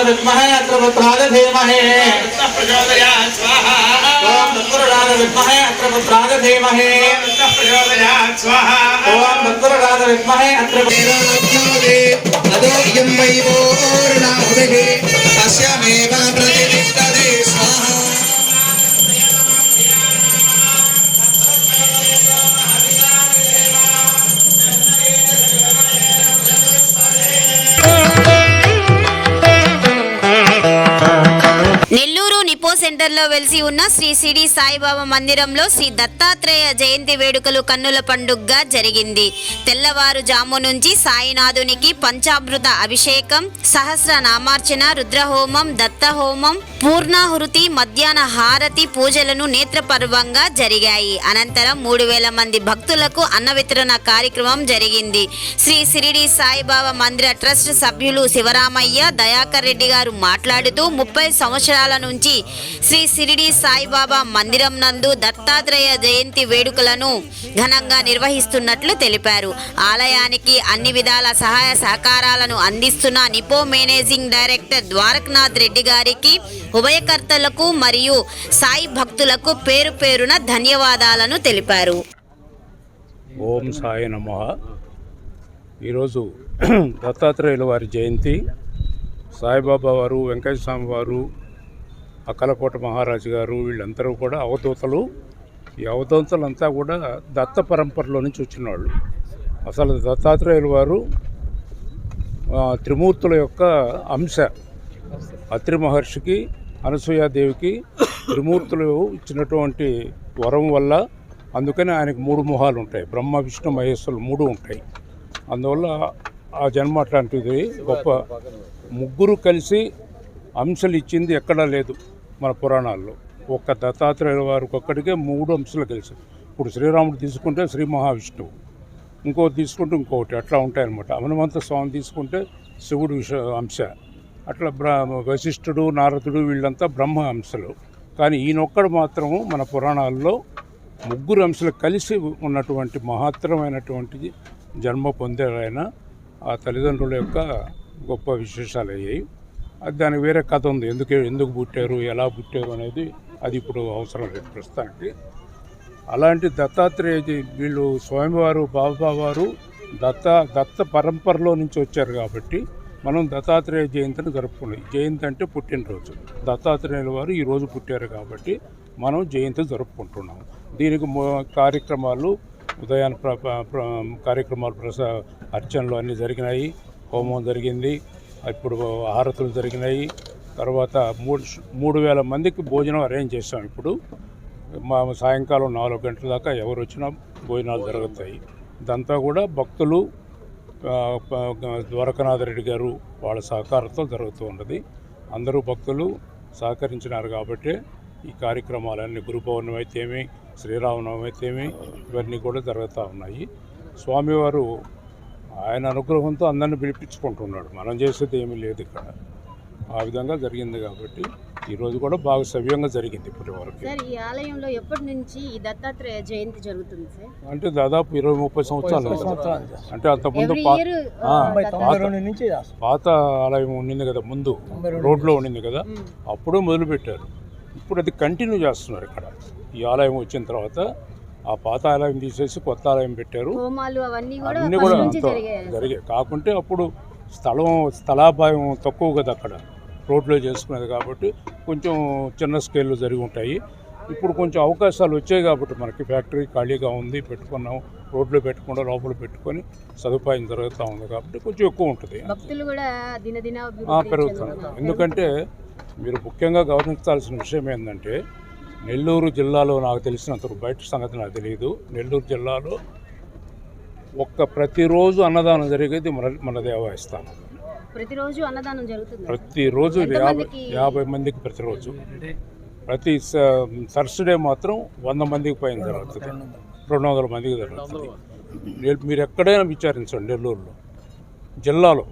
विद्महे अत्रपुत्राय धीमहि प्रचोदयात् स्वाहा ओम तत्पुरुषाय विद्महे अत्रपुत्राय धीमहि प्रचोदयात् स्वाहा ओम तत्पुरुषाय विद्महे अत्रपुत्राय तदो इयं वै पूर्णाहुतिः तस्यामेव प्रतिष्ठते स्वाहा నెల్లూరు నిపో సెంటర్లో వెలిసి ఉన్న శ్రీ సిడి సాయిబాబా మందిరంలో శ్రీ దత్తాత్రేయ జయంతి వేడుకలు కన్నుల పండుగగా జరిగింది. తెల్లవారుజాము నుంచి సాయినాథునికి పంచామృత అభిషేకం, సహస్ర నామార్చన, రుద్రహోమం, దత్తహోమం, పూర్ణాహుతి, మధ్యాహ్న హారతి పూజలను నేత్రపర్వంగా జరిగాయి. అనంతరం 3000 మంది భక్తులకు అన్న వితరణ కార్యక్రమం జరిగింది. శ్రీ సిరిడి సాయిబాబా మందిర ట్రస్ట్ సభ్యులు శివరామయ్య, దయాకర్ రెడ్డి గారు మాట్లాడుతూ 30 సంవత్సరాల నుంచి శ్రీ సిరిడి సాయిబాబా మందిరం నందు దత్తాత్రేయ జయంతి వేడుకలను ఘనంగా నిర్వహిస్తున్నట్లు తెలిపారు. ఆలయానికి అన్ని విధాల సహాయ సహకారాలను అందిస్తున్న నిపో మేనేజింగ్ డైరెక్టర్ ద్వారకనాథ్ రెడ్డి గారికి, ఉభయకర్తలకు మరియు సాయి భక్తులకు పేరు పేరున ధన్యవాదాలను తెలిపారు. ఓం సాయి నమః. ఈరోజు దత్తాత్రేయుల వారి జయంతి. సాయిబాబా వారు, వెంకటేశ్వర స్వామి వారు, అక్కలకోట మహారాజు గారు వీళ్ళందరూ కూడా అవధూతలు. ఈ అవధూతలంతా కూడా దత్త పరంపరలో నుంచి వచ్చిన వాళ్ళు. అసలు దత్తాత్రేయుల వారు త్రిమూర్తుల యొక్క అంశ. అత్రి మహర్షికి, అనసూయాదేవికి త్రిమూర్తులు ఇచ్చినటువంటి వరం వల్ల అందుకని ఆయనకు 3 మొహాలు ఉంటాయి. బ్రహ్మ, విష్ణు, మహేశ్వరులు 3 ఉంటాయి. అందువల్ల ఆ జన్మ అట్లాంటిది గొప్ప. ముగ్గురు కలిసి అంశాలు ఇచ్చింది ఎక్కడా లేదు మన పురాణాల్లో. ఒక్క దత్తాత్రేయుల వారికి ఒక్కడికే 3 అంశాలు కలిసి. ఇప్పుడు శ్రీరాముడు తీసుకుంటే శ్రీ మహావిష్ణువు, ఇంకోటి తీసుకుంటే ఇంకొకటి, అట్లా ఉంటాయన్నమాట. హనుమంత స్వామి తీసుకుంటే శివుడు అంశ, అట్లా వశిష్ఠుడు, నారదుడు వీళ్ళంతా బ్రహ్మ అంశలు. కానీ ఈయనొక్కడు మాత్రము మన పురాణాల్లో 3 అంశాలు కలిసి ఉన్నటువంటి మహత్తరమైనటువంటి జన్మ పొందారు ఆయన. ఆ తల్లిదండ్రుల యొక్క గొప్ప విశేషాలు అయ్యాయి. అది దానికి వేరే కథ ఉంది. ఎందుకు పుట్టారు, ఎలా పుట్టారు అనేది అది ఇప్పుడు అవసరం లేదు ప్రస్తుతానికి. అలాంటి దత్తాత్రేయ వీళ్ళు స్వామివారు, బాబావారు దత్త పరంపరలో నుంచి వచ్చారు కాబట్టి మనం దత్తాత్రేయ జయంతిని జరుపుకున్నాం. జయంతి అంటే పుట్టినరోజు. దత్తాత్రేయుల వారు ఈరోజు పుట్టారు కాబట్టి మనం జయంతి జరుపుకుంటున్నాం. దీనికి కార్యక్రమాలు, ఉదయాన కార్యక్రమాలు, అర్చనలు అన్నీ జరిగినాయి. హోమం జరిగింది. ఇప్పుడు హారతులు జరిగినాయి. తర్వాత 3000 మందికి భోజనం అరేంజ్ చేస్తాం. ఇప్పుడు సాయంకాలం 4 గంటల దాకా ఎవరు వచ్చినా భోజనాలు జరుగుతాయి. ఇదంతా కూడా భక్తులు, ద్వారకనాథ రెడ్డి గారు వాళ్ళ సహకారంతో జరుగుతూ ఉన్నది. అందరూ భక్తులు సహకరించినారు కాబట్టి ఈ కార్యక్రమాలన్నీ గురు పౌర్ణమి అయితేమి, శ్రీరామనవమి అయితేమి ఇవన్నీ కూడా జరుగుతూ ఉన్నాయి. స్వామివారు ఆయన అనుగ్రహంతో అందరిని పిలిపించుకుంటున్నాడు. మనం చేసేది ఏమీ లేదు ఇక్కడ. ఆ విధంగా జరిగింది కాబట్టి ఈరోజు కూడా బాగా సవ్యంగా జరిగింది ఇప్పటి వరకు. ఈ ఆలయంలో ఎప్పటి నుంచి ఈ దత్తాత్రేయ జయంతి జరుగుతుంది సార్? అంటే దాదాపు 20-30 సంవత్సరాలు. అంటే అంతకుముందు పాత ఆలయం ఉండింది కదా, ముందు రోడ్లో ఉండింది కదా, అప్పుడే మొదలుపెట్టారు. ఇప్పుడు అది కంటిన్యూ చేస్తున్నారు ఇక్కడ. ఈ ఆలయం వచ్చిన తర్వాత ఆ పాత ఆలయం తీసేసి కొత్త ఆలయం పెట్టారు. అన్నీ కూడా జరిగాయి. కాకుంటే అప్పుడు స్థలాభాయం తక్కువ కదా, అక్కడ రోడ్లో చేసుకునేది కాబట్టి కొంచెం చిన్న స్కేల్లో జరిగి ఉంటాయి. ఇప్పుడు కొంచెం అవకాశాలు వచ్చాయి కాబట్టి మనకి ఫ్యాక్టరీ ఖాళీగా ఉంది, పెట్టుకున్నాం. రోడ్లో పెట్టకుండా లోపల పెట్టుకొని సదుపాయం జరుగుతూ ఉంది కాబట్టి కొంచెం ఎక్కువ ఉంటుంది, పెరుగుతుంది. ఎందుకంటే మీరు ముఖ్యంగా గమనించాల్సిన విషయం ఏంటంటే, నెల్లూరు జిల్లాలో నాకు తెలిసినంత బయట సంగతి నాకు తెలియదు. నెల్లూరు జిల్లాలో ప్రతిరోజు అన్నదానం జరిగేది మన దేవాలయం. ప్రతిరోజు అన్నదానం జరుగుతుంది. ప్రతిరోజు 50 మందికి ప్రతిరోజు. ప్రతి థర్స్డే మాత్రం 100 మందికి పైన జరుగుతుంది, 200 మందికి జరుగుతుంది. మీరు ఎక్కడైనా విచారించండి నెల్లూరులో, జిల్లాలో.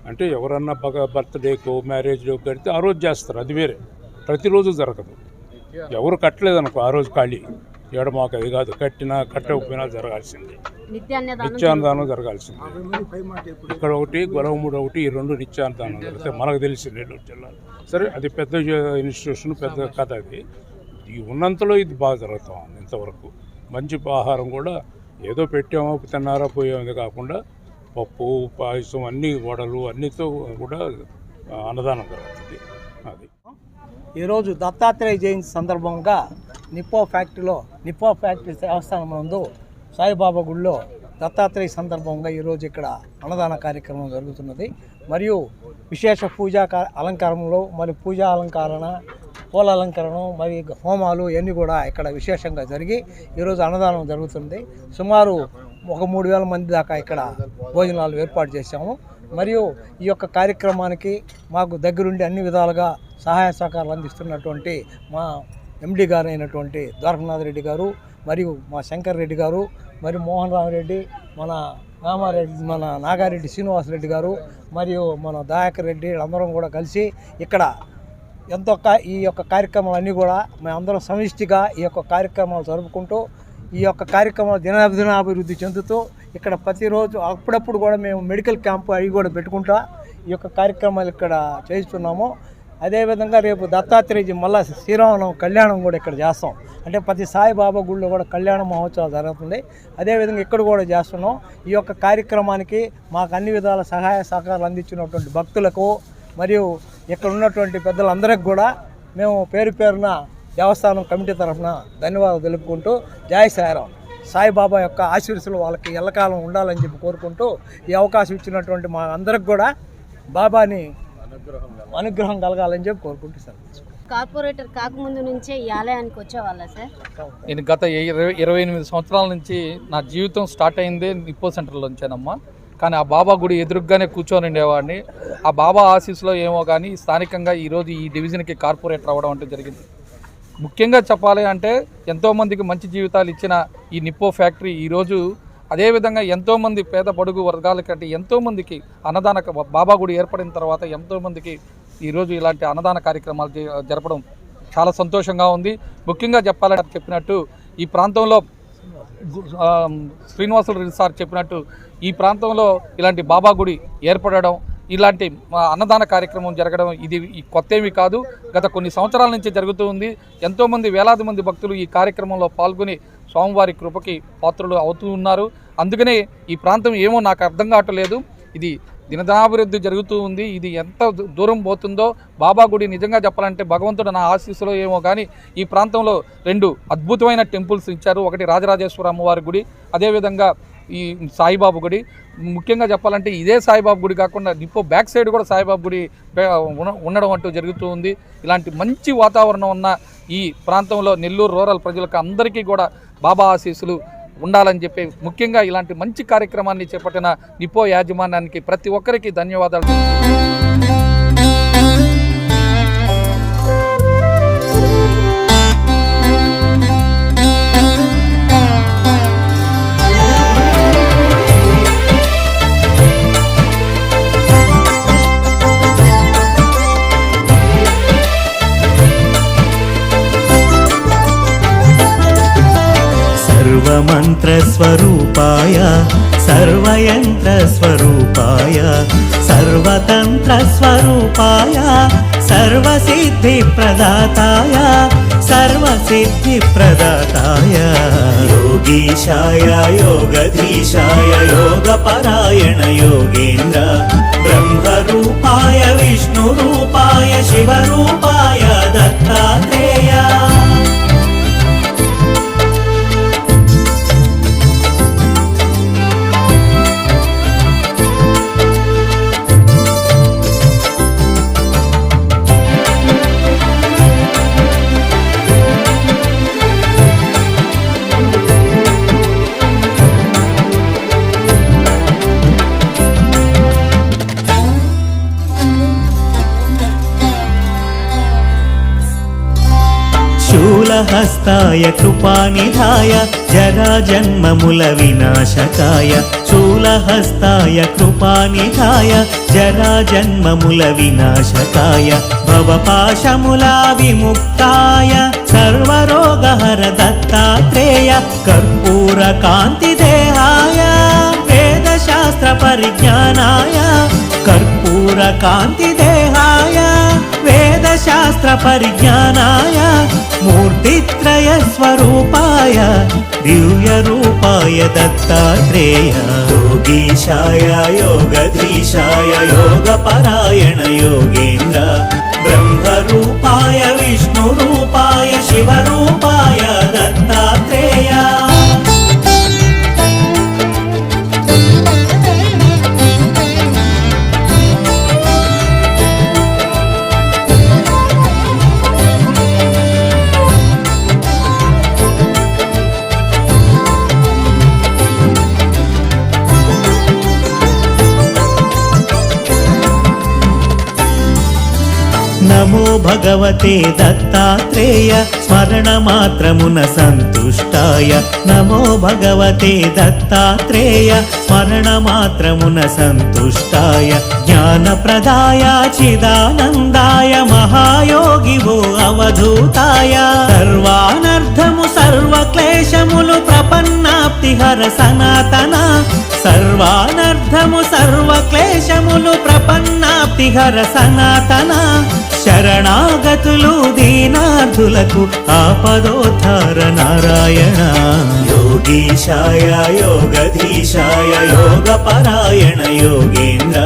అంటే ఎవరన్నా బర్త్డేకో మ్యారేజ్లో కడితే ఆ రోజు చేస్తారు, అది వేరే. ప్రతిరోజు జరగదు. ఎవరు కట్టలేదనుకో ఆ రోజు ఖాళీ, ఏడ మాకు అది కాదు, కట్టకపోయినా జరగాల్సింది, నిత్యాన్నదానం జరగాల్సింది. ఇక్కడ ఒకటి, గొలవమూడు ఒకటి, ఈ 2 నిత్యాన్నదానం జరిగితే మనకు తెలిసి నెల్లూరు జిల్లాలో. సరే, అది పెద్ద ఇన్స్టిట్యూషన్, పెద్ద కథ. అది ఈ ఉన్నంతలో ఇది బాగా జరుగుతూ ఉంది. ఇంతవరకు మంచి ఆహారం కూడా ఏదో పెట్టామో తిన్నారా పోయేది కాకుండా పప్పు, పాయసం, అన్ని వడలు అన్నితో కూడా అన్నదానం జరుగుతుంది. అది ఈరోజు దత్తాత్రేయ జయంతి సందర్భంగా నిప్పో ఫ్యాక్టరీ దేవస్థానం నందు సాయిబాబా గుడిలో దత్తాత్రేయ సందర్భంగా ఈరోజు ఇక్కడ అన్నదాన కార్యక్రమం జరుగుతున్నది. మరియు విశేష పూజా అలంకారంలో మరి పూజా అలంకరణ, పూల అలంకరణ, మరి హోమాలు ఇవన్నీ కూడా ఇక్కడ విశేషంగా జరిగి ఈరోజు అన్నదానం జరుగుతుంది. సుమారు 3,000 మంది దాకా ఇక్కడ భోజనాలు ఏర్పాటు చేశాము. మరియు ఈ యొక్క కార్యక్రమానికి మాకు దగ్గరుండి అన్ని విధాలుగా సహాయ సహకారాలు అందిస్తున్నటువంటి మా ఎండి గారు అయినటువంటి ద్వారకనాథ్ రెడ్డి గారు, మరియు మా శంకర్ రెడ్డి గారు, మరియు మోహన్ రామ్ రెడ్డి, మన నాగారెడ్డి శ్రీనివాసరెడ్డి గారు, మరియు మన దయాకర్ రెడ్డి, అందరం కూడా కలిసి ఇక్కడ ఈ యొక్క కార్యక్రమాలన్నీ కూడా మేమందరం సమిష్టిగా ఈ యొక్క కార్యక్రమాలు జరుపుకుంటూ, ఈ యొక్క కార్యక్రమాలు దినాభివృద్ధి చెందుతూ ఇక్కడ ప్రతిరోజు అప్పుడప్పుడు కూడా మేము మెడికల్ క్యాంపు అవి కూడా పెట్టుకుంటా ఈ యొక్క కార్యక్రమాలు ఇక్కడ చేస్తున్నాము. అదేవిధంగా రేపు దత్తాత్రేయ మళ్ళా శ్రీరామనవమి కళ్యాణం కూడా ఇక్కడ చేస్తాం. అంటే ప్రతి సాయిబాబా గుడిలో కూడా కళ్యాణ మహోత్సవాలు జరుగుతుంది. అదేవిధంగా ఇక్కడ కూడా చేస్తున్నాం. ఈ యొక్క కార్యక్రమానికి మాకు అన్ని విధాల సహాయ సహకారాలు అందించినటువంటి భక్తులకు మరియు ఇక్కడ ఉన్నటువంటి పెద్దలందరికీ కూడా మేము పేరున దేవస్థానం కమిటీ తరఫున ధన్యవాదాలు తెలుపుకుంటూ, జై సాయిరాం, సాయిబాబా యొక్క ఆశీస్సులు వాళ్ళకి ఎల్లకాలం ఉండాలని చెప్పి కోరుకుంటూ, ఈ అవకాశం ఇచ్చినటువంటి మా అందరికి కూడా బాబాని అనుగ్రహం కలగాలని చెప్పి కోరుకుంటూ సార్. కార్పొరేటర్ కాకముందు నుంచే ఈ ఆలయానికి వచ్చేవాళ్ళ సార్? నేను గత 28 సంవత్సరాల నుంచి నా జీవితం స్టార్ట్ అయిందే నిప్పో సెంటర్లో ఉంచానమ్మా. కానీ ఆ బాబా గుడి ఎదురుగానే కూర్చొని ఉండేవాడిని. ఆ బాబా ఆశీస్సులో ఏమో కానీ స్థానికంగా ఈరోజు ఈ డివిజన్కి కార్పొరేటర్ అవ్వడం అంటే జరిగింది. ముఖ్యంగా చెప్పాలి అంటే ఎంతోమందికి మంచి జీవితాలు ఇచ్చిన ఈ నిప్పో ఫ్యాక్టరీ ఈరోజు అదేవిధంగా ఎంతోమంది పేద బడుగు వర్గాల కంటే ఎంతోమందికి అన్నదాన బాబా గుడి ఏర్పడిన తర్వాత ఎంతోమందికి ఈరోజు ఇలాంటి అన్నదాన కార్యక్రమాలు జరపడం చాలా సంతోషంగా ఉంది. ముఖ్యంగా చెప్పాలంటే చెప్పినట్టు ఈ ప్రాంతంలో శ్రీనివాసరెడ్డి సార్ చెప్పినట్టు ఈ ప్రాంతంలో ఇలాంటి బాబా గుడి ఏర్పడడం, ఇలాంటి అన్నదాన కార్యక్రమం జరగడం ఇది కొత్త ఏమీ కాదు. గత కొన్ని సంవత్సరాల నుంచి జరుగుతూ ఉంది. ఎంతోమంది వేలాది మంది భక్తులు ఈ కార్యక్రమంలో పాల్గొని స్వామివారి కృపకి పాత్రలు అవుతూ ఉన్నారు. అందుకనే ఈ ప్రాంతం ఏమో నాకు అర్థం కావట్లేదు. ఇది దినదినాభివృద్ధి జరుగుతూ ఉంది. ఇది ఎంత దూరం పోతుందో బాబా గుడి నిజంగా చెప్పాలంటే భగవంతుడు నా ఆశీస్సులో ఏమో కానీ ఈ ప్రాంతంలో 2 అద్భుతమైన టెంపుల్స్ ఇచ్చారు. ఒకటి రాజరాజేశ్వర అమ్మవారి గుడి, అదేవిధంగా ఈ సాయిబాబా గుడి. ముఖ్యంగా చెప్పాలంటే ఇదే సాయిబాబా గుడి కాకుండా నిప్పో బ్యాక్ సైడ్ కూడా సాయిబాబా గుడి ఉండడం అంటూ జరుగుతూ ఉంది. ఇలాంటి మంచి వాతావరణం ఉన్న ఈ ప్రాంతంలో నెల్లూరు రూరల్ ప్రజలకు అందరికీ కూడా బాబా ఆశీస్సులు ఉండాలని చెప్పి ముఖ్యంగా ఇలాంటి మంచి కార్యక్రమాన్ని చేపట్టిన నిప్పో యాజమాన్యానికి ప్రతి ఒక్కరికి ధన్యవాదాలు. सर्वमन्त्रस्वरूपाय सर्वयन्त्रस्वरूपाय सर्वतन्त्रस्वरूपाय सर्वसिद्धिप्रदाताय सर्वसिद्धिप्रदाताय योगीशाय योगधीशाय योगपरायण योगेन्द्र ब्रह्मरूपाय विष्णुरूपाय शिवरूपाय दत्तात्रेय శూలహస్తాయ కృపానిధాయ జరాజన్మముల వినాశకాయ శూలహస్తాయ కృపానిధాయ జరాజన్మముల వినాశకాయ భవపాశములా విముక్తాయ సర్వరోగహర దత్తాత్రేయ కర్పూర కాంతి దేహాయ వేదశాస్త్ర పరిజ్ఞానాయ కర్పూర కాంతి దేహాయ వేదశాస్త్ర పరిజ్ఞానాయ మూర్తిత్రయ స్వరూపాయ దివ్య రూపాయ దత్తాత్రేయ యోగీశాయ యోగధీశాయ యోగపరాయణ యోగేంద్ర బ్రహ్మరూపాయ విష్ణురూపాయ శివరూపాయ దత్తాత్రేయ నమో భగవతే దత్తాత్రేయ స్మరణమాత్రమున సంతుష్టాయ నమో భగవతే దత్తాత్రేయ స్మరణమాత్రమున సంతుష్టాయ జ్ఞానప్రదాయ చిదానందాయ మహాయోగివో అవధూతాయ సర్వానర్థము సర్వక్లేశములు ప్రపన్నాప్తిహర సనాతన సర్వానర్థము సర్వక్లేశములు ప్రపన్నాప్తిహర సనాతన శరణాగతులు దీనార్థులకు ఆపదోద్ధార నారాయణ యోగీశాయ యోగధీశాయ యోగపరాయణ యోగేంద్ర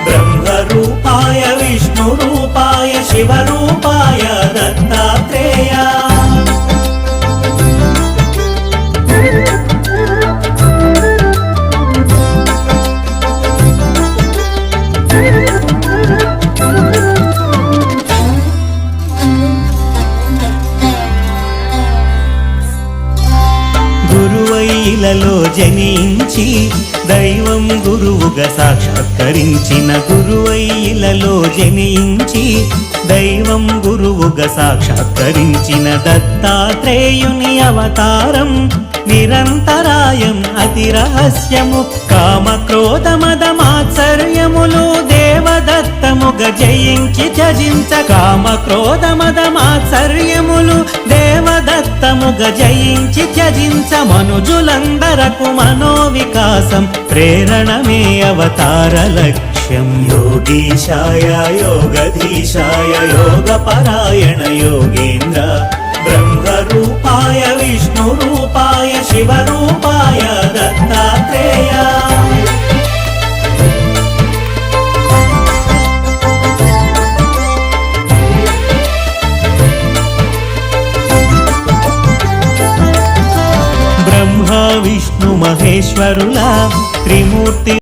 బ్రహ్మరూపాయ విష్ణురూపాయ శివరూపాయ దత్తాత్రేయ గురువైలలో జనించి దైవం గురువుగా సాక్షాత్కరించిన గురువైలలో జనించి దైవం గురువుగా సాక్షాత్కరించిన దత్తాత్రేయుని అవతారం నిరంతరాయం అతి రహస్యము కామక్రోధ మద మాత్సర్యములు దేవదత్తముగ జయించి త్యజించ కామక్రోధ మద మాత్సర్యములు దేవదత్తముగ జయించి త్యజించ మనుజులందరకు మనోవికాసం ప్రేరణమే అవతార లక్ష్యం యోగీశాయ యోగధీశాయ యోగపరాయణ యోగేంద్ర బ్రహ్మరూపాయ విష్ణురూపాయ శివరూపాయ దత్తాత్రేయ బ్రహ్మ విష్ణు మహేశ్వరుల త్రిమూర్తి